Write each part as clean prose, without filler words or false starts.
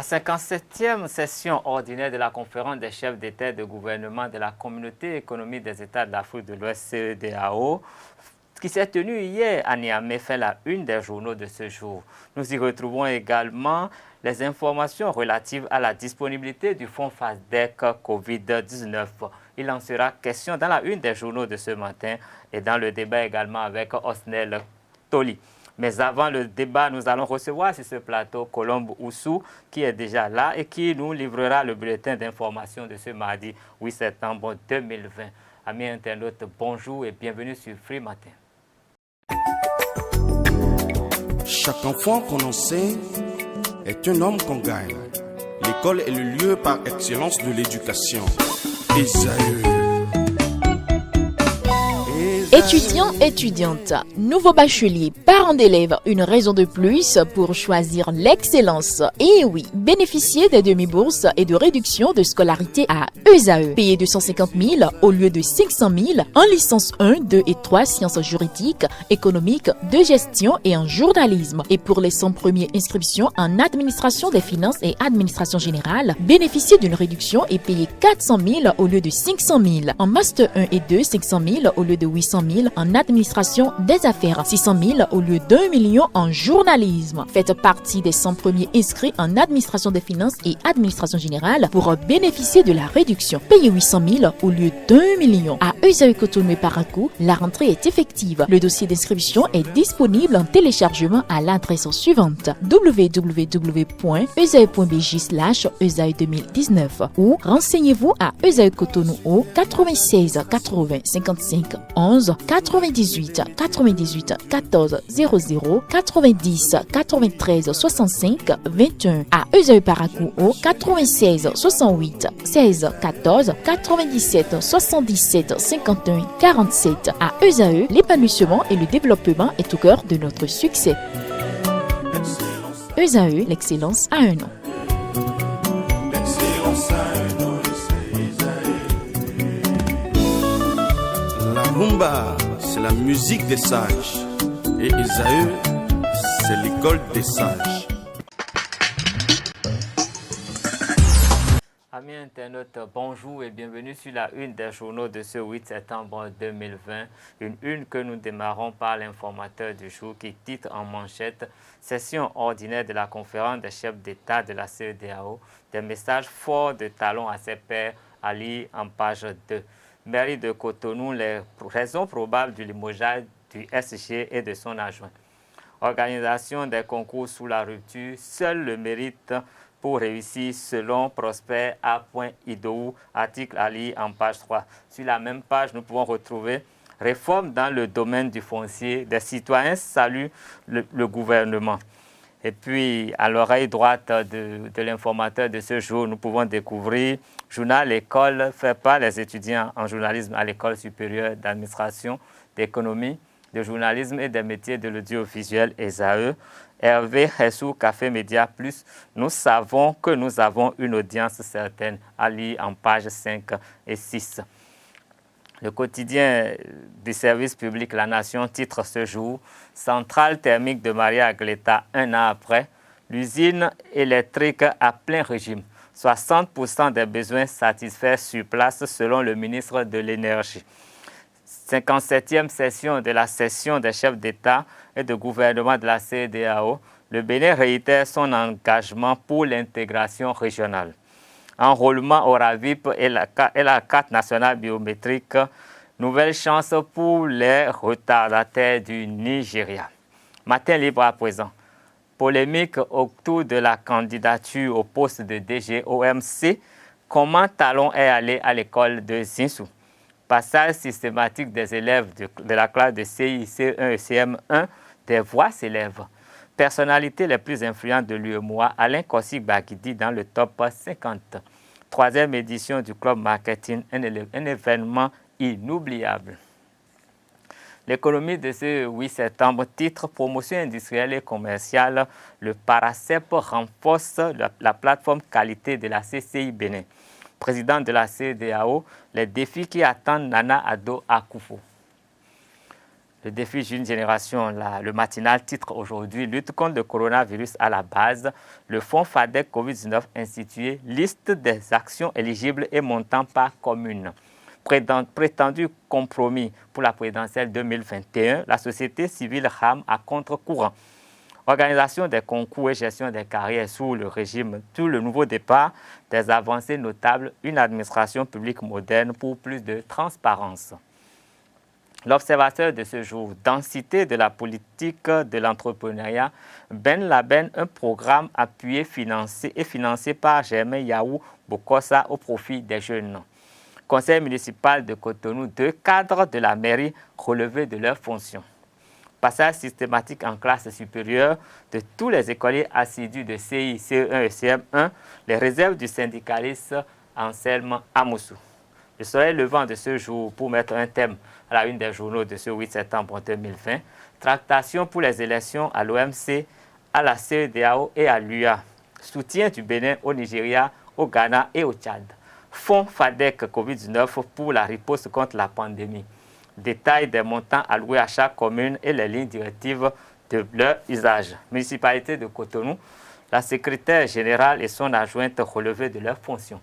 La 57e session ordinaire de la conférence des chefs d'État et de gouvernement de la Communauté économique des États de l'Afrique de l'Ouest, CEDEAO, qui s'est tenue hier à Niamey, fait la une des journaux de ce jour. Nous y retrouvons également les informations relatives à la disponibilité du fonds FASDEC COVID-19. Il en sera question dans la une des journaux de ce matin et dans le débat également avec Osnel Toli. Mais avant le débat, nous allons recevoir sur ce plateau Colombe Oussou, qui est déjà là et qui nous livrera le bulletin d'information de ce mardi 8 septembre 2020. Amis internautes, bonjour et bienvenue sur Free Matin. Chaque enfant qu'on enseigne est un homme qu'on gagne. L'école est le lieu par excellence de l'éducation. Esaü. Étudiants, étudiantes, nouveaux bacheliers, parents d'élèves, une raison de plus pour choisir l'excellence. Et oui, bénéficier des demi-bourses et de réduction de scolarité à ESAE. Payer 250 000 au lieu de 500 000 en licence 1, 2 et 3 sciences juridiques, économiques, de gestion et en journalisme. Et pour les 100 premières inscriptions en administration des finances et administration générale, bénéficier d'une réduction et payer 400 000 au lieu de 500 000. En master 1 et 2, 500 000 au lieu de 800 000 en administration des affaires, 600 000 au lieu d'1 million en journalisme. Faites partie des 100 premiers inscrits en administration des finances et administration générale pour bénéficier de la réduction. Payez 800 000 au lieu d'1 million. À ESAE Cotonou et Parakou, la rentrée est effective. Le dossier d'inscription est disponible en téléchargement à l'adresse suivante www.esae.bj/ESAE 2019 ou renseignez-vous à ESAE Cotonou au 96 80 55 11 98 98 14 00 90 93 65 21 à ESAE Parakou au 96 68 16 14 97 77 51 47 à ESAE, l'épanouissement et le développement est au cœur de notre succès. ESAE, l'excellence à un nom. La rumba, c'est la musique des sages. Et Esaü, c'est l'école des sages. Amis internautes, bonjour et bienvenue sur la une des journaux de ce 8 septembre 2020. Une une que nous démarrons par l'informateur du jour qui titre en manchette « Session ordinaire de la conférence des chefs d'État de la CEDEAO, des messages forts de talons à ses pairs » à lire en page 2. Mairie de Cotonou, les raisons probables du limogeage du SG et de son adjoint. Organisation des concours sous la rupture, seul le mérite pour réussir selon Prosper A.Idou, article à lire en page 3. Sur la même page, nous pouvons retrouver réforme dans le domaine du foncier. Des citoyens saluent le gouvernement. Et puis, à l'oreille droite de l'informateur de ce jour, nous pouvons découvrir journal école fait par les étudiants en journalisme à l'école supérieure d'administration, d'économie, de journalisme et des métiers de l'audiovisuel ESAE. Hervé Hessou, Café Média Plus, nous savons que nous avons une audience certaine à lire en pages 5 et 6. Le quotidien du service public La Nation titre ce jour « Centrale thermique de Maria Agleta, un an après, l'usine électrique à plein régime. 60% des besoins satisfaits sur place selon le ministre de l'Énergie. » 57e session de la session des chefs d'État et de gouvernement de la CEDEAO, le Bénin réitère son engagement pour l'intégration régionale. Enrôlement au RAVIP et la carte nationale biométrique, nouvelle chance pour les retardataires du Nigeria. Matin libre à présent. Polémique autour de la candidature au poste de DG-OMC. Comment Talon est allé à l'école de Zinsou? Passage systématique des élèves de la classe de CI, CE1 et CM1, des voix s'élèvent. Personnalités les plus influentes de l'UEMOA, Alain Kossi-Bagidi dans le top 50. Troisième édition du Club Marketing, un événement inoubliable. L'économie de ce 8 septembre, titre promotion industrielle et commerciale, le Paracep renforce la plateforme qualité de la CCI Bénin. Président de la CEDEAO, les défis qui attendent Nana Addo Akufo. Le défi d'une génération, le matinal titre aujourd'hui « Lutte contre le coronavirus à la base ». Le fonds FADEC Covid-19 institué liste des actions éligibles et montant par commune. Prétendu compromis pour la présidentielle 2021, la société civile rame à contre-courant. Organisation des concours et gestion des carrières sous le régime, tout le nouveau départ, des avancées notables, une administration publique moderne pour plus de transparence. L'observateur de ce jour, densité de la politique de l'entrepreneuriat, Ben Laben, un programme appuyé et financé par Germain Yaou Bokossa au profit des jeunes. Conseil municipal de Cotonou, 2 cadres de la mairie relevés de leurs fonctions. Passage systématique en classe supérieure de tous les écoliers assidus de CI, CE1 et CM1, les réserves du syndicaliste Anselme Amoussou. Le soleil levant de ce jour pour mettre un thème à la une des journaux de ce 8 septembre 2020, tractation pour les élections à l'OMC, à la CEDEAO et à l'UA, soutien du Bénin au Nigeria, au Ghana et au Tchad. Fonds FADEC Covid-19 pour la riposte contre la pandémie. Détail des montants alloués à chaque commune et les lignes directives de leur usage. Municipalité de Cotonou, la secrétaire générale et son adjointe relevés de leurs fonctions.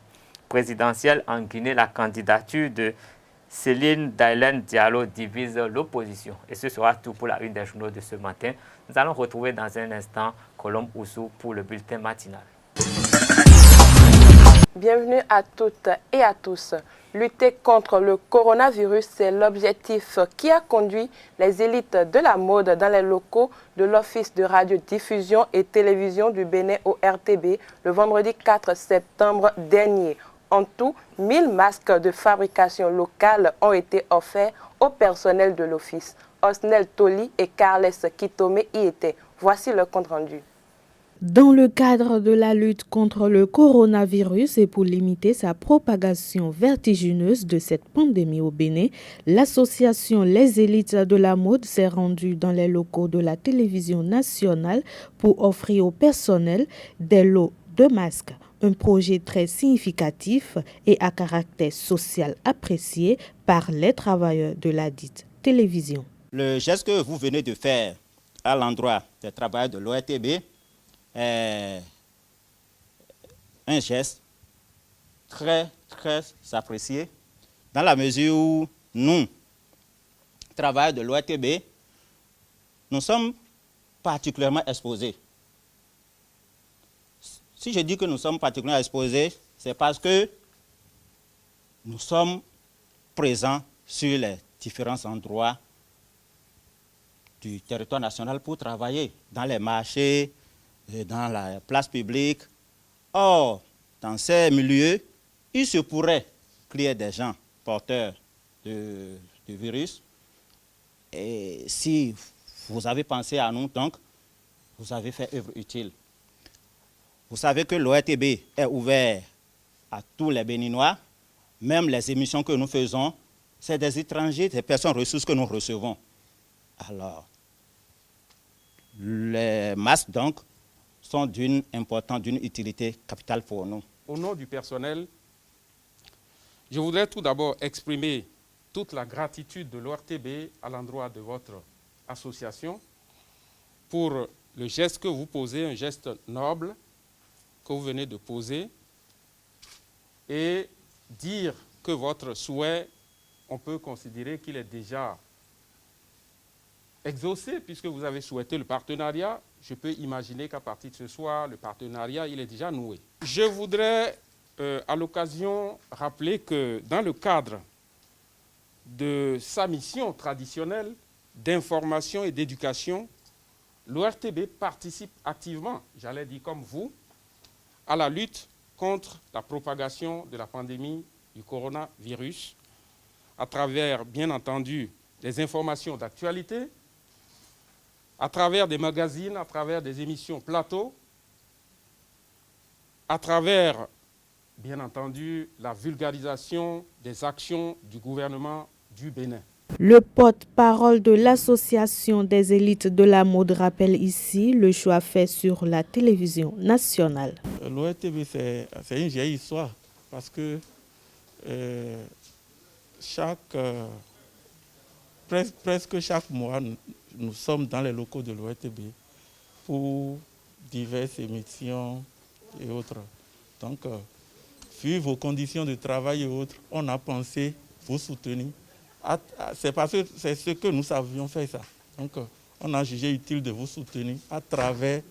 Présidentielle en Guinée, la candidature de Céline Dailen Diallo divise l'opposition. Et ce sera tout pour la une des journaux de ce matin. Nous allons retrouver dans un instant Colombe Oussou pour le bulletin matinal. Bienvenue à toutes et à tous. Lutter contre le coronavirus, c'est l'objectif qui a conduit les élites de la mode dans les locaux de l'Office de radiodiffusion et télévision du Bénin au RTB le vendredi 4 septembre dernier. En tout, 1000 masques de fabrication locale ont été offerts au personnel de l'Office. Osnel Toli et Carles Kitome y étaient. Voici le compte-rendu. Dans le cadre de la lutte contre le coronavirus et pour limiter sa propagation vertigineuse de cette pandémie au Bénin, l'association Les Élites de la Mode s'est rendue dans les locaux de la télévision nationale pour offrir au personnel des lots de masques. Un projet très significatif et à caractère social apprécié par les travailleurs de la dite télévision. Le geste que vous venez de faire à l'endroit des travailleurs de l'ORTB est un geste très apprécié dans la mesure où nous, travailleurs de l'ORTB, nous sommes particulièrement exposés. Si je dis que nous sommes particulièrement exposés, c'est parce que nous sommes présents sur les différents endroits du territoire national pour travailler dans les marchés, dans la place publique. Or, dans ces milieux, il se pourrait qu'il y ait des gens porteurs du virus. Et si vous avez pensé à nous, donc, vous avez fait œuvre utile. Vous savez que l'ORTB est ouvert à tous les Béninois. Même les émissions que nous faisons, c'est des étrangers, des personnes ressources que nous recevons. Alors, les masques, donc, sont d'une importance, d'une utilité capitale pour nous. Au nom du personnel, je voudrais tout d'abord exprimer toute la gratitude de l'ORTB à l'endroit de votre association pour le geste que vous posez, un geste noble que vous venez de poser, et dire que votre souhait, on peut considérer qu'il est déjà exaucé puisque vous avez souhaité le partenariat. Je peux imaginer qu'à partir de ce soir, le partenariat, il est déjà noué. Je voudrais, à l'occasion, rappeler que dans le cadre de sa mission traditionnelle d'information et d'éducation, l'ORTB participe activement, j'allais dire comme vous, à la lutte contre la propagation de la pandémie du coronavirus à travers, bien entendu, des informations d'actualité, à travers des magazines, à travers des émissions plateau, à travers, bien entendu, la vulgarisation des actions du gouvernement du Bénin. Le porte-parole de l'association des élites de la mode rappelle ici le choix fait sur la télévision nationale. L'ORTB, c'est une vieille histoire parce que chaque presque chaque mois, nous sommes dans les locaux de l'ORTB pour diverses émissions et autres. Donc, vu vos conditions de travail et autres, on a pensé vous soutenir. C'est parce que c'est ce que nous savions faire ça. Donc, on a jugé utile de vous soutenir à travers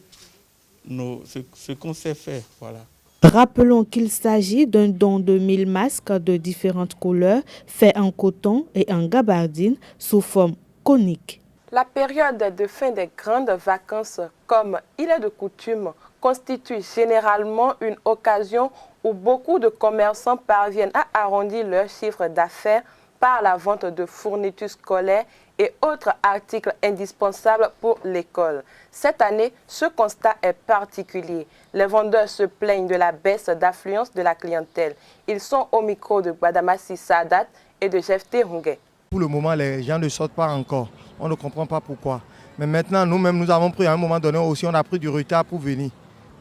ce qu'on sait faire. Voilà. Rappelons qu'il s'agit d'un don de 1000 masques de différentes couleurs faits en coton et en gabardine sous forme conique. La période de fin des grandes vacances, comme il est de coutume, constitue généralement une occasion où beaucoup de commerçants parviennent à arrondir leur chiffre d'affaires par la vente de fournitures scolaires et autres articles indispensables pour l'école. Cette année, ce constat est particulier. Les vendeurs se plaignent de la baisse d'affluence de la clientèle. Ils sont au micro de Badamassi Sadat et de Jefté Hungé. Pour le moment, les gens ne sortent pas encore. On ne comprend pas pourquoi. Mais maintenant, nous-mêmes, nous avons pris à un moment donné aussi, on a pris du retard pour venir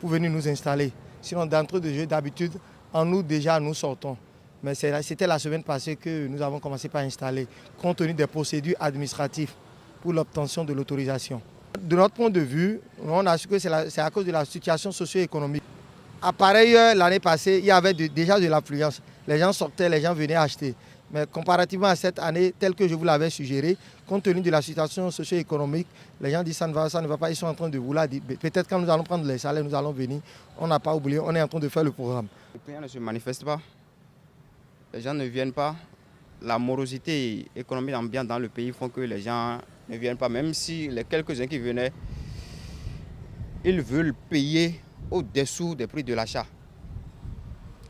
nous installer. Sinon, d'entrée de jeu, d'habitude, en août déjà, nous sortons. Mais c'était la semaine passée que nous avons commencé par installer, compte tenu des procédures administratives pour l'obtention de l'autorisation. De notre point de vue, on a su que c'est à cause de la situation socio-économique. À pareille heure, l'année passée, il y avait déjà de l'affluence. Les gens sortaient, les gens venaient acheter. Mais comparativement à cette année, telle que je vous l'avais suggéré, compte tenu de la situation socio-économique, les gens disent ça ne va pas, ils sont en train de vouloir dire peut-être quand nous allons prendre les salaires, nous allons venir. On n'a pas oublié, on est en train de faire le programme. Les clients ne se manifestent pas. Les gens ne viennent pas. La morosité économique ambiante dans le pays font que les gens ne viennent pas. Même si les quelques-uns qui venaient, ils veulent payer au-dessous des prix de l'achat.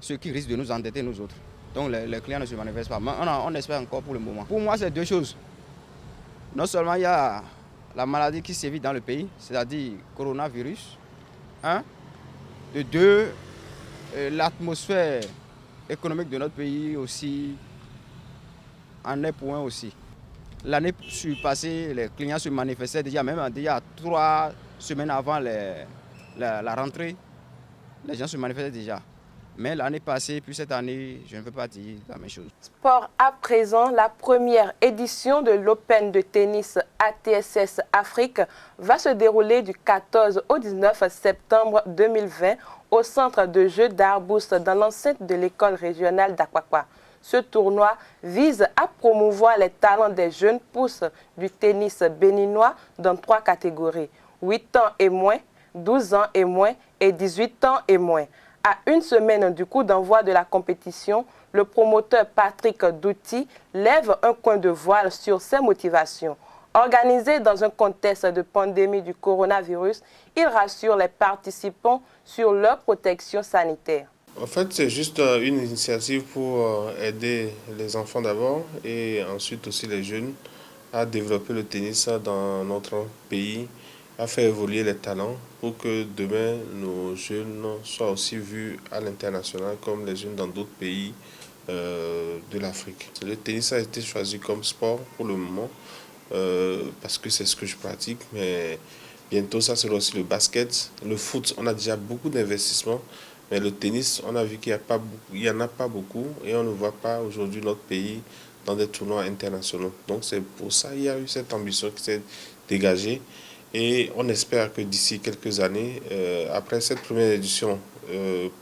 Ce qui risque de nous endetter, nous autres. Donc les clients ne se manifestent pas. Mais on espère encore pour le moment. Pour moi, c'est deux choses. Non seulement il y a la maladie qui sévit dans le pays, c'est-à-dire coronavirus. Un. De deux, l'atmosphère économique de notre pays aussi en est point aussi. L'année passée, les clients se manifestaient déjà, même déjà 3 semaines avant la rentrée, les gens se manifestaient déjà. Mais l'année passée, puis cette année, je ne peux pas dire la même chose. Sport à présent, la première édition de l'Open de tennis ATSS Afrique va se dérouler du 14 au 19 septembre 2020 au centre de jeux d'Arbous dans l'enceinte de l'école régionale d'Akwakwa. Ce tournoi vise à promouvoir les talents des jeunes pousses du tennis béninois dans 3 catégories, 8 ans et moins, 12 ans et moins et 18 ans et moins. À une semaine du coup d'envoi de la compétition, le promoteur Patrick Douty lève un coin de voile sur ses motivations. Organisé dans un contexte de pandémie du coronavirus, il rassure les participants sur leur protection sanitaire. En fait, c'est juste une initiative pour aider les enfants d'abord et ensuite aussi les jeunes à développer le tennis dans notre pays, à faire évoluer les talents pour que demain nos jeunes soient aussi vus à l'international comme les jeunes dans d'autres pays de l'Afrique. Le tennis a été choisi comme sport pour le moment parce que c'est ce que je pratique, mais bientôt ça sera aussi le basket. Le foot, on a déjà beaucoup d'investissements, mais le tennis, on a vu qu'il n'y en a pas beaucoup et on ne voit pas aujourd'hui notre pays dans des tournois internationaux. Donc c'est pour ça qu'il y a eu cette ambition qui s'est dégagée. Et on espère que d'ici quelques années, après cette première édition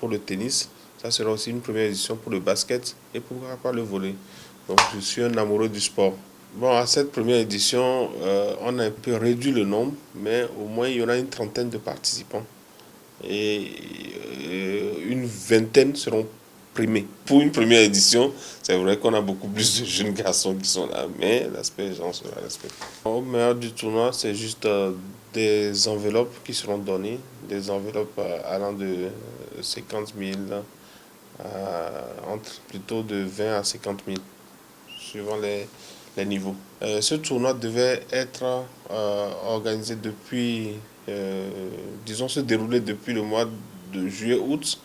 pour le tennis, ça sera aussi une première édition pour le basket et pourquoi pas le volley. Donc je suis un amoureux du sport. Bon, à cette première édition, on a un peu réduit le nombre, mais au moins il y aura une trentaine de participants. Et une vingtaine seront primés. Pour une première édition, c'est vrai qu'on a beaucoup plus de jeunes garçons qui sont là, mais l'aspect gens sera respecté. Au meilleur du tournoi, c'est juste des enveloppes qui seront données, des enveloppes allant de 50 000 entre plutôt de 20 à 50 000, suivant les niveaux. Ce tournoi devait être organisé depuis, se dérouler depuis le mois de juillet-août,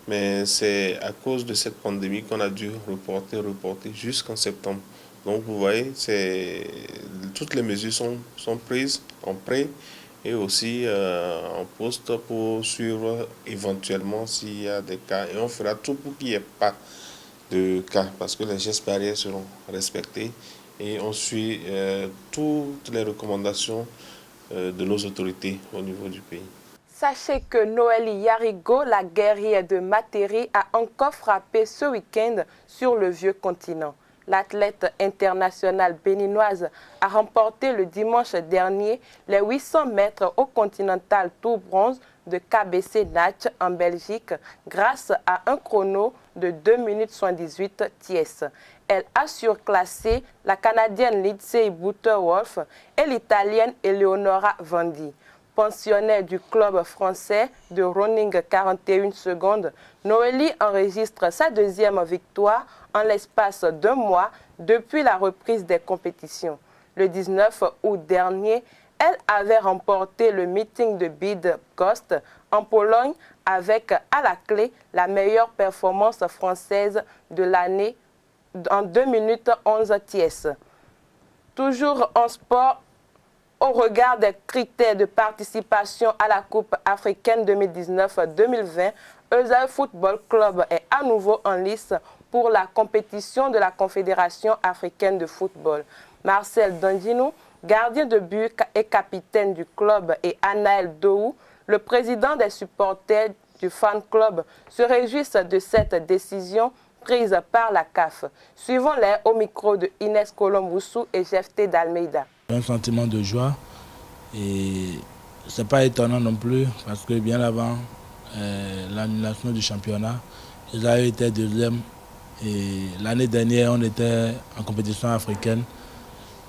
mais c'est à cause de cette pandémie qu'on a dû reporter jusqu'en septembre. Donc vous voyez, toutes les mesures sont prises en prêt et aussi en poste pour suivre éventuellement s'il y a des cas. Et on fera tout pour qu'il n'y ait pas de cas parce que les gestes barrières seront respectés et on suit toutes les recommandations de nos autorités au niveau du pays. Sachez que Noélie Yarigo, la guerrière de Materi, a encore frappé ce week-end sur le vieux continent. L'athlète internationale béninoise a remporté le dimanche dernier les 800 mètres au Continental Tour Bronze de KBC Natch en Belgique grâce à un chrono de 2 minutes 78 tiers. Elle a surclassé la Canadienne Lindsay Butterwolf et l'Italienne Eleonora Vandi. Pensionnaire du club français de running 41 secondes, Noélie enregistre sa deuxième victoire en l'espace d'un mois depuis la reprise des compétitions. Le 19 août dernier, elle avait remporté le meeting de Bydgoszcz en Pologne avec à la clé la meilleure performance française de l'année en 2 minutes 11 tiers. Toujours en sport, au regard des critères de participation à la Coupe africaine 2019-2020, Esaü Football Club est à nouveau en lice pour la compétition de la Confédération africaine de football. Marcel Dandino, gardien de but et capitaine du club, et Anaël Dohou, le président des supporters du fan club, se réjouissent de cette décision prise par la CAF. Suivons-les au micro de Inès Colomboussou et Jefté d'Almeida. Un sentiment de joie et c'est pas étonnant non plus parce que bien avant l'annulation du championnat, ils avaient été deuxième et l'année dernière on était en compétition africaine.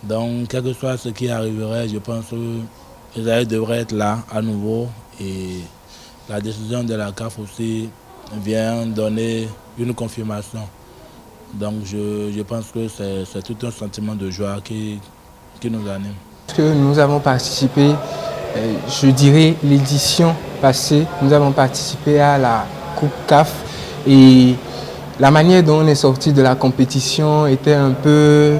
Donc quel que soit ce qui arriverait, je pense qu'ils devraient être là à nouveau et la décision de la CAF aussi vient donner une confirmation. Donc je pense que c'est tout un sentiment de joie qui nous anime. Parce que nous avons participé, je dirais l'édition passée, nous avons participé à la Coupe CAF et la manière dont on est sorti de la compétition était un peu,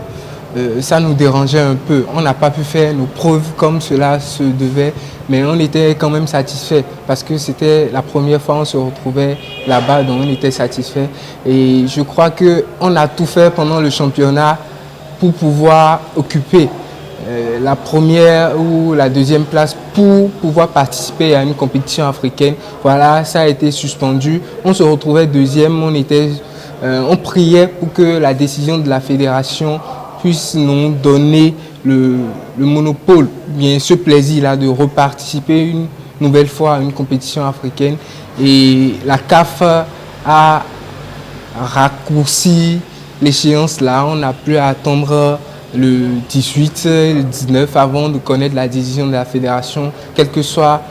ça nous dérangeait un peu. On n'a pas pu faire nos preuves comme cela se devait, mais on était quand même satisfait parce que c'était la première fois qu'on se retrouvait là-bas, donc on était satisfait. Et je crois qu'on a tout fait pendant le championnat pour pouvoir occuper la première ou la deuxième place pour pouvoir participer à une compétition africaine. Voilà, ça a été suspendu. On se retrouvait deuxième, on priait pour que la décision de la fédération puisse nous donner le monopole, bien ce plaisir-là de reparticiper une nouvelle fois à une compétition africaine. Et la CAF a raccourci l'échéance là, on n'a plus à attendre le 18, le 19 avant de connaître la décision de la fédération, quel que soit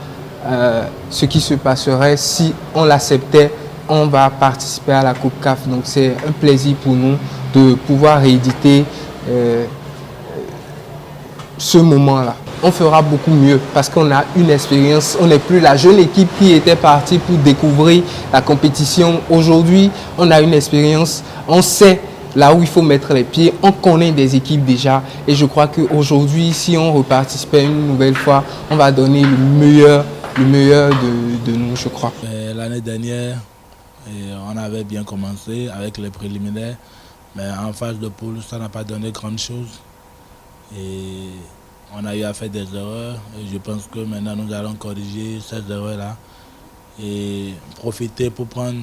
ce qui se passerait, si on l'acceptait, on va participer à la Coupe CAF. Donc c'est un plaisir pour nous de pouvoir rééditer ce moment-là. On fera beaucoup mieux parce qu'on a une expérience, on n'est plus la jeune équipe qui était partie pour découvrir la compétition. Aujourd'hui, on a une expérience, on sait là où il faut mettre les pieds, on connaît des équipes déjà et je crois qu'aujourd'hui, si on reparticipe une nouvelle fois, on va donner le meilleur de nous, je crois. L'année dernière, on avait bien commencé avec les préliminaires, mais en phase de poule, ça n'a pas donné grande chose. Et on a eu à faire des erreurs et je pense que maintenant nous allons corriger ces erreurs-là et profiter pour prendre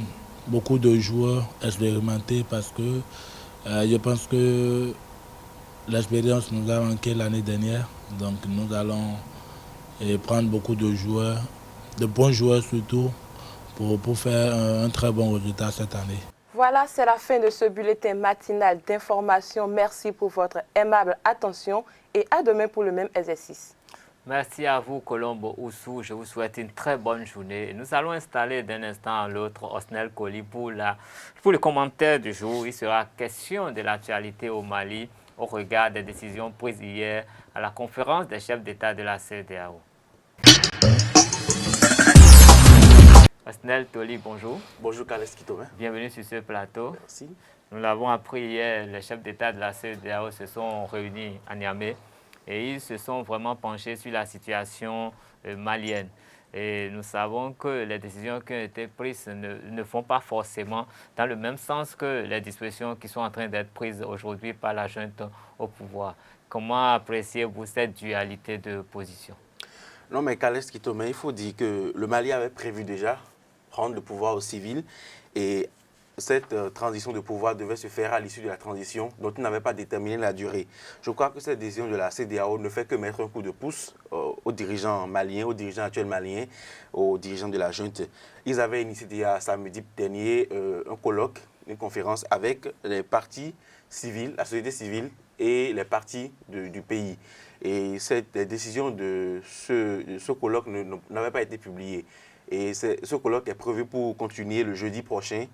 beaucoup de joueurs expérimentés parce que je pense que l'expérience nous a manqué l'année dernière. Donc nous allons prendre beaucoup de joueurs, de bons joueurs surtout, pour faire un très bon résultat cette année. Voilà, c'est la fin de ce bulletin matinal d'information. Merci pour votre aimable attention et à demain pour le même exercice. Merci à vous, Colombo Oussou. Je vous souhaite une très bonne journée. Nous allons installer d'un instant à l'autre Osnel Koli pour le commentaire du jour. Il sera question de l'actualité au Mali au regard des décisions prises hier à la conférence des chefs d'État de la CEDEAO. Osnel Toli, bonjour. Bonjour, Kaleski Thomas. Bienvenue sur ce plateau. Merci. Nous l'avons appris hier, les chefs d'État de la CEDEAO se sont réunis à Niamey et ils se sont vraiment penchés sur la situation malienne. Et nous savons que les décisions qui ont été prises ne vont pas forcément dans le même sens que les dispositions qui sont en train d'être prises aujourd'hui par la junte au pouvoir. Comment appréciez-vous cette dualité de position? Non, mais Kales Kitome, il faut dire que le Mali avait prévu déjà prendre le pouvoir aux civils et cette transition de pouvoir devait se faire à l'issue de la transition dont il n'avait pas déterminé la durée. Je crois que cette décision de la CEDEAO ne fait que mettre un coup de pouce aux dirigeants maliens, aux dirigeants actuels maliens, aux dirigeants de la junte. Ils avaient initié déjà samedi dernier un colloque, une conférence avec les partis civils, la société civile et les partis du pays. Et cette décision de ce colloque n'avait pas été publiée. Et ce colloque est prévu pour continuer le jeudi prochain.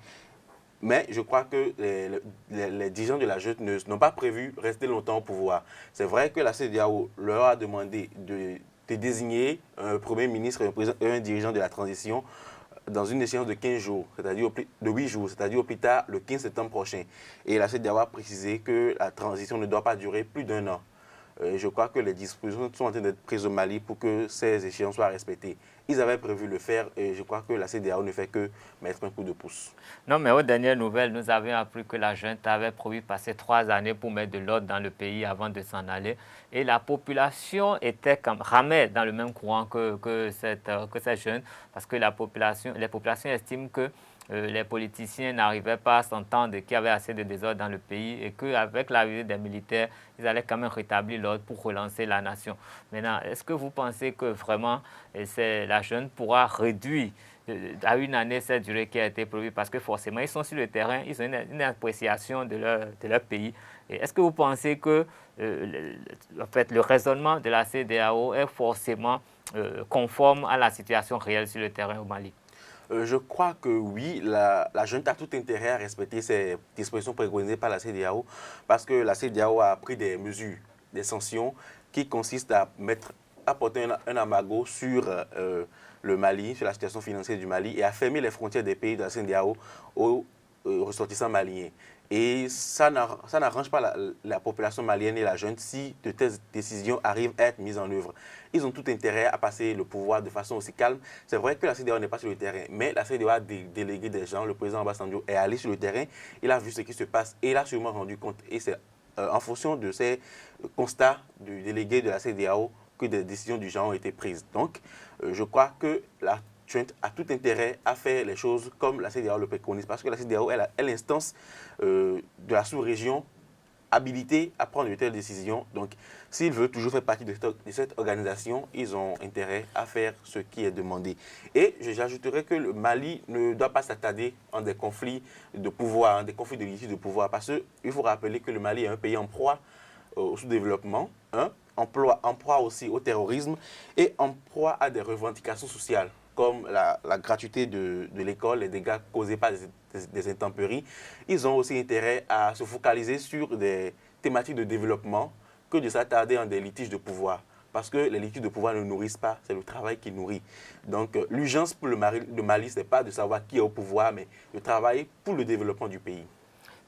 Mais je crois que les dirigeants de la junte n'ont pas prévu rester longtemps au pouvoir. C'est vrai que la CEDEAO leur a demandé de désigner un Premier ministre et un dirigeant de la transition dans une échéance de 15 jours, c'est-à-dire de 8 jours, c'est-à-dire au plus tard le 15 septembre prochain. Et la CEDEAO a précisé que la transition ne doit pas durer plus d'1 an. Je crois que les dispositions sont en train d'être prises au Mali pour que ces échéances soient respectées. Ils avaient prévu le faire et je crois que la CEDEAO ne fait que mettre un coup de pouce. Non, mais aux dernières nouvelles, nous avions appris que la junte avait prévu passer 3 années pour mettre de l'ordre dans le pays avant de s'en aller. Et la population ramait dans le même courant que cette junte parce que les populations estiment que les politiciens n'arrivaient pas à s'entendre, qu'il y avait assez de désordre dans le pays et qu'avec l'arrivée des militaires, ils allaient quand même rétablir l'ordre pour relancer la nation. Maintenant, est-ce que vous pensez que vraiment la junte pourra réduire à 1 année cette durée qui a été prévue? Parce que forcément, ils sont sur le terrain, ils ont une appréciation de leur pays. Est-ce que vous pensez que en fait, le raisonnement de la CEDEAO est forcément conforme à la situation réelle sur le terrain au Mali? Je crois que oui, la junte a tout intérêt à respecter ces dispositions préconisées par la CEDEAO parce que la CEDEAO a pris des mesures, des sanctions qui consistent à porter un embargo sur le Mali, sur la situation financière du Mali et à fermer les frontières des pays de la CEDEAO aux ressortissants maliens. Et ça n'arrange pas la population malienne et la junte si de telles décisions arrivent à être mises en œuvre. Ils ont tout intérêt à passer le pouvoir de façon aussi calme. C'est vrai que la CEDEAO n'est pas sur le terrain, mais la CEDEAO a délégué des gens. Le président Obasanjo est allé sur le terrain, il a vu ce qui se passe et il a sûrement rendu compte. Et c'est en fonction de ces constats du délégué de la CEDEAO que des décisions du genre ont été prises. Donc, je crois que la junte a tout intérêt à faire les choses comme la CEDEAO le préconise, parce que la CEDEAO est l'instance de la sous-région habilitée à prendre de telles décisions. Donc, s'ils veulent toujours faire partie de cette organisation, ils ont intérêt à faire ce qui est demandé. Et j'ajouterais que le Mali ne doit pas s'attarder en des conflits de pouvoir, en des conflits de litige de pouvoir, parce qu'il faut rappeler que le Mali est un pays en proie au sous-développement, en proie aussi au terrorisme et en proie à des revendications sociales, comme la gratuité de l'école, les dégâts causés par des intempéries. Ils ont aussi intérêt à se focaliser sur des thématiques de développement que de s'attarder en des litiges de pouvoir. Parce que les litiges de pouvoir ne nourrissent pas, c'est le travail qui nourrit. Donc l'urgence pour le Mali, ce n'est pas de savoir qui est au pouvoir, mais de travailler pour le développement du pays.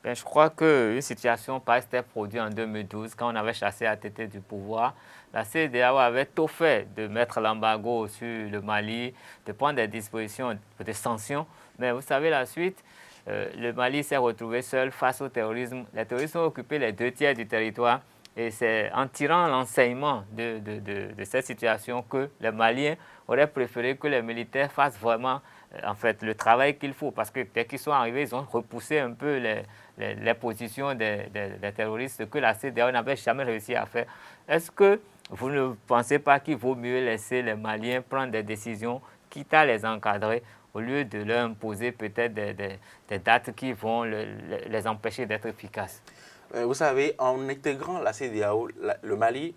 Bien, je crois qu'une situation pareille s'était produite en 2012, quand on avait chassé ATT du pouvoir. La CEDEAO avait tout fait de mettre l'embargo sur le Mali, de prendre des dispositions de sanctions. Mais vous savez, la suite, le Mali s'est retrouvé seul face au terrorisme. Les terroristes ont occupé les 2/3 du territoire. Et c'est en tirant l'enseignement de cette situation que les Maliens auraient préféré que les militaires fassent vraiment en fait, le travail qu'il faut. Parce que dès qu'ils sont arrivés, ils ont repoussé un peu les positions des terroristes que la CEDEAO n'avait jamais réussi à faire. Est-ce que vous ne pensez pas qu'il vaut mieux laisser les Maliens prendre des décisions, quitte à les encadrer, au lieu de leur imposer peut-être des dates qui vont les empêcher d'être efficaces? Vous savez, en intégrant la CEDEAO, le Mali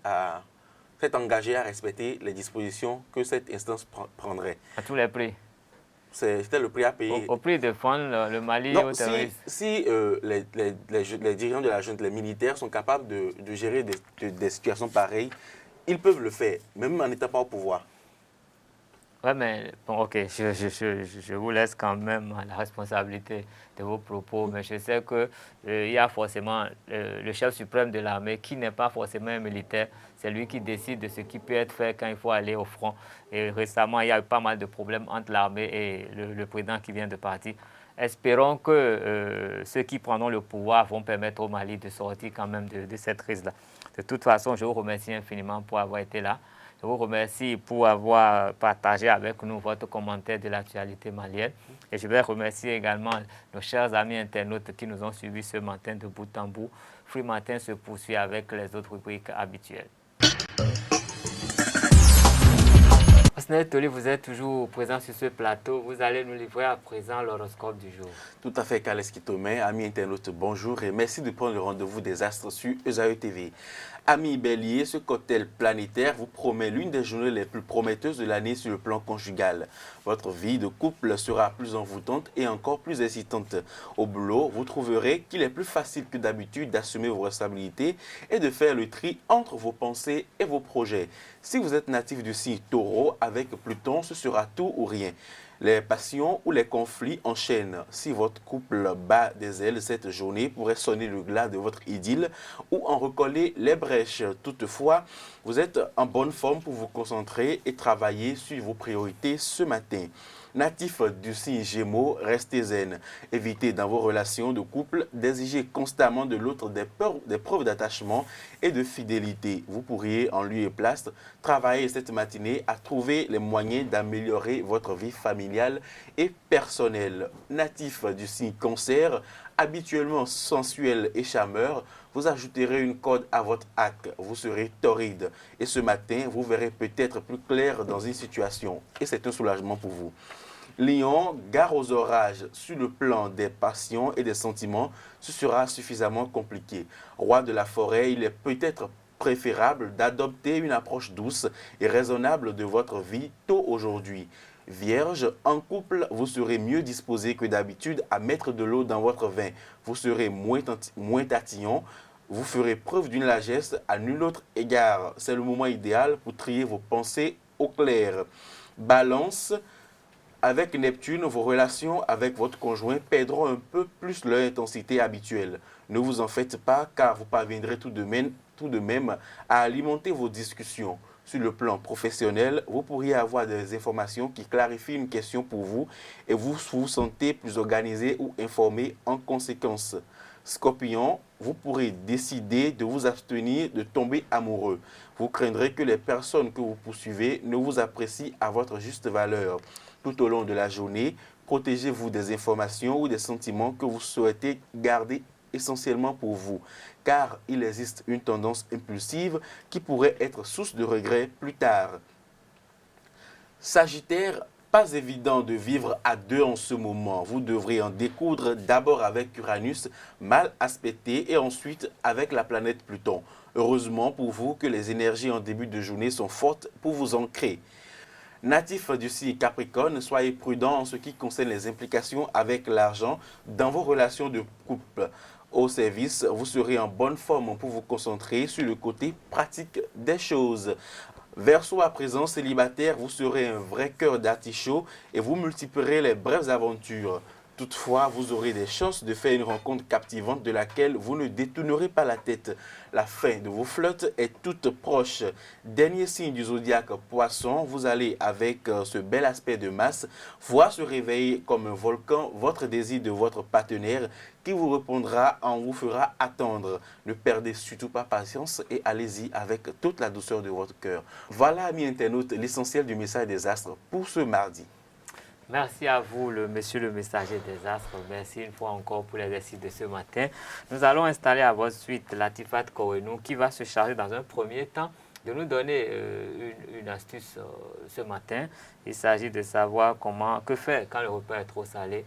s'est engagé à respecter les dispositions que cette instance prendrait. À tous les prix? C'était le prix à payer. Au prix de défendre le Mali non, aux terroristes? Si les dirigeants de la junte, les militaires, sont capables de gérer des situations pareilles, ils peuvent le faire, même en n'étant pas au pouvoir. Oui, mais bon, ok, je vous laisse quand même la responsabilité de vos propos, mais je sais qu'il y a forcément le chef suprême de l'armée qui n'est pas forcément un militaire. C'est lui qui décide de ce qui peut être fait quand il faut aller au front. Et récemment, il y a eu pas mal de problèmes entre l'armée et le président qui vient de partir. Espérons que ceux qui prendront le pouvoir vont permettre au Mali de sortir quand même de cette crise-là. De toute façon, je vous remercie infiniment pour avoir été là. Je vous remercie pour avoir partagé avec nous votre commentaire de l'actualité malienne. Et je vais remercier également nos chers amis internautes qui nous ont suivis ce matin de bout en bout. Free Matin se poursuit avec les autres rubriques habituelles. Osnel Toli, vous êtes toujours présent sur ce plateau. Vous allez nous livrer à présent l'horoscope du jour. Tout à fait, Kaleski Tomé. Amis internautes, bonjour et merci de prendre le rendez-vous des astres sur ESAE TV. Amis Bélier, ce cocktail planétaire vous promet l'une des journées les plus prometteuses de l'année sur le plan conjugal. Votre vie de couple sera plus envoûtante et encore plus excitante. Au boulot, vous trouverez qu'il est plus facile que d'habitude d'assumer vos responsabilités et de faire le tri entre vos pensées et vos projets. Si vous êtes natif du signe Taureau, avec Pluton, ce sera tout ou rien. Les passions ou les conflits enchaînent. Si votre couple bat des ailes cette journée, pourrait sonner le glas de votre idylle ou en recoller les brèches. Toutefois, vous êtes en bonne forme pour vous concentrer et travailler sur vos priorités ce matin. Natif du signe Gémeaux, restez zen. Évitez dans vos relations de couple d'exiger constamment de l'autre des preuves d'attachement et de fidélité. Vous pourriez, en lieu et place, travailler cette matinée à trouver les moyens d'améliorer votre vie familiale et personnelle. Natif du signe Cancer, habituellement sensuel et charmeur, vous ajouterez une corde à votre arc. Vous serez torride. Et ce matin, vous verrez peut-être plus clair dans une situation. Et c'est un soulagement pour vous. Lion, gare aux orages. Sur le plan des passions et des sentiments, ce sera suffisamment compliqué. Roi de la forêt, il est peut-être préférable d'adopter une approche douce et raisonnable de votre vie tôt aujourd'hui. Vierge, en couple, vous serez mieux disposé que d'habitude à mettre de l'eau dans votre vin. Vous serez moins tatillon. Vous ferez preuve d'une largesse à nul autre égard. C'est le moment idéal pour trier vos pensées au clair. Balance, avec Neptune, vos relations avec votre conjoint perdront un peu plus leur intensité habituelle. Ne vous en faites pas car vous parviendrez tout de même à alimenter vos discussions. Sur le plan professionnel, vous pourriez avoir des informations qui clarifient une question pour vous et vous vous sentez plus organisé ou informé en conséquence. Scorpion, vous pourrez décider de vous abstenir de tomber amoureux. Vous craindrez que les personnes que vous poursuivez ne vous apprécient à votre juste valeur. Tout au long de la journée, protégez-vous des informations ou des sentiments que vous souhaitez garder essentiellement pour vous, car il existe une tendance impulsive qui pourrait être source de regrets plus tard. Sagittaire, pas évident de vivre à deux en ce moment. Vous devrez en découdre d'abord avec Uranus, mal aspecté, et ensuite avec la planète Pluton. Heureusement pour vous que les énergies en début de journée sont fortes pour vous ancrer. Natif du signe Capricorne, soyez prudent en ce qui concerne les implications avec l'argent dans vos relations de couple. Au service, vous serez en bonne forme pour vous concentrer sur le côté pratique des choses. Verseau à présent célibataire, vous serez un vrai cœur d'artichaut et vous multiplierez les brèves aventures. Toutefois, vous aurez des chances de faire une rencontre captivante de laquelle vous ne détournerez pas la tête. La fin de vos flirts est toute proche. Dernier signe du zodiaque Poisson, vous allez avec ce bel aspect de masse voir se réveiller comme un volcan votre désir de votre partenaire qui vous répondra en vous fera attendre. Ne perdez surtout pas patience et allez-y avec toute la douceur de votre cœur. Voilà, amis internautes, l'essentiel du message des astres pour ce mardi. Merci à vous, monsieur le messager des astres. Merci une fois encore pour l'exercice de ce matin. Nous allons installer à votre suite Latifat Korenou qui va se charger dans un premier temps de nous donner une astuce ce matin. Il s'agit de savoir que faire quand le repas est trop salé.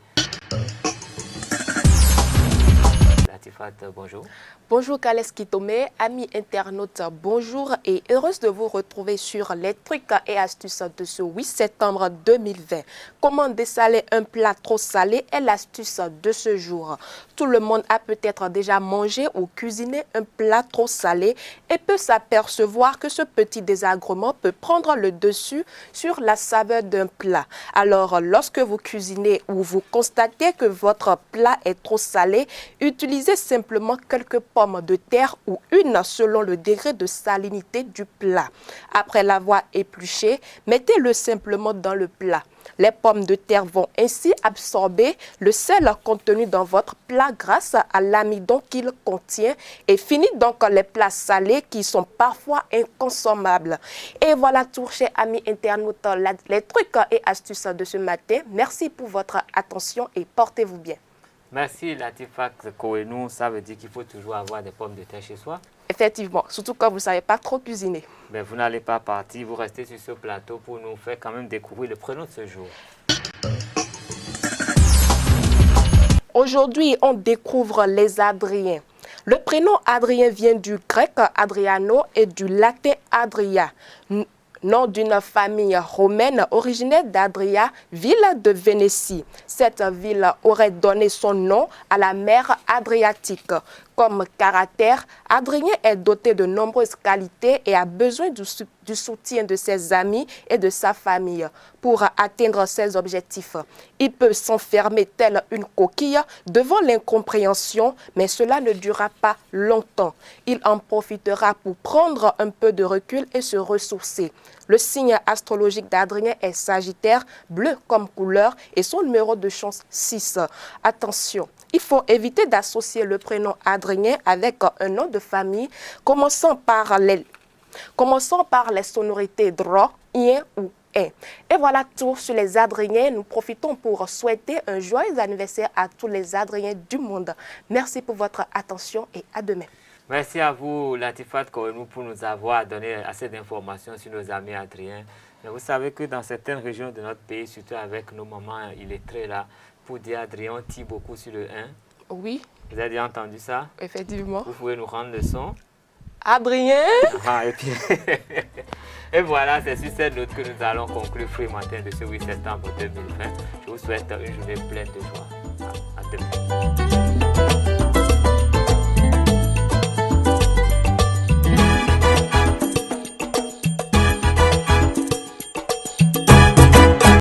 Latifat, bonjour. Bonjour Kales Kitome, amis internautes, bonjour et heureuse de vous retrouver sur les trucs et astuces de ce 8 septembre 2020. Comment dessaler un plat trop salé est l'astuce de ce jour. Tout le monde a peut-être déjà mangé ou cuisiné un plat trop salé et peut s'apercevoir que ce petit désagrément peut prendre le dessus sur la saveur d'un plat. Alors, lorsque vous cuisinez ou vous constatez que votre plat est trop salé, utilisez simplement quelques pommes de terre ou une selon le degré de salinité du plat. Après l'avoir épluché, mettez-le simplement dans le plat. Les pommes de terre vont ainsi absorber le sel contenu dans votre plat grâce à l'amidon qu'il contient et finit donc les plats salés qui sont parfois inconsommables. Et voilà tout, chers amis internautes, les trucs et astuces de ce matin. Merci pour votre attention et portez-vous bien. Merci Latifat Kouenou, ça veut dire qu'il faut toujours avoir des pommes de terre chez soi. Effectivement, surtout quand vous ne savez pas trop cuisiner. Mais vous n'allez pas partir, vous restez sur ce plateau pour nous faire quand même découvrir le prénom de ce jour. Aujourd'hui, on découvre les Adriens. Le prénom Adrien vient du grec Adriano et du latin Adria, nom d'une famille romaine originaire d'Adria, ville de Vénétie. Cette ville aurait donné son nom à la mer Adriatique. Comme caractère, Adrien est doté de nombreuses qualités et a besoin du soutien de ses amis et de sa famille pour atteindre ses objectifs. Il peut s'enfermer tel une coquille devant l'incompréhension, mais cela ne durera pas longtemps. Il en profitera pour prendre un peu de recul et se ressourcer. Le signe astrologique d'Adrien est Sagittaire, bleu comme couleur et son numéro de chance 6. Attention, il faut éviter d'associer le prénom Adrien avec un nom de famille commençant par les sonorités dro, ien ou et. Et voilà tout sur les Adriens. Nous profitons pour souhaiter un joyeux anniversaire à tous les Adriens du monde. Merci pour votre attention et à demain. Merci à vous, Latifat Kouenou, pour nous avoir donné assez d'informations sur nos amis Adriens. Mais vous savez que dans certaines régions de notre pays, surtout avec nos mamans, il est très là. Pour dire Adrien, on tire beaucoup sur le 1. Oui. Vous avez déjà entendu ça? Effectivement. Vous pouvez nous rendre le son? Adrien. Et puis... Et voilà, c'est sur cette note que nous allons conclure Fruit Matin de ce 8 septembre 2020. Je vous souhaite une journée pleine de joie. À demain.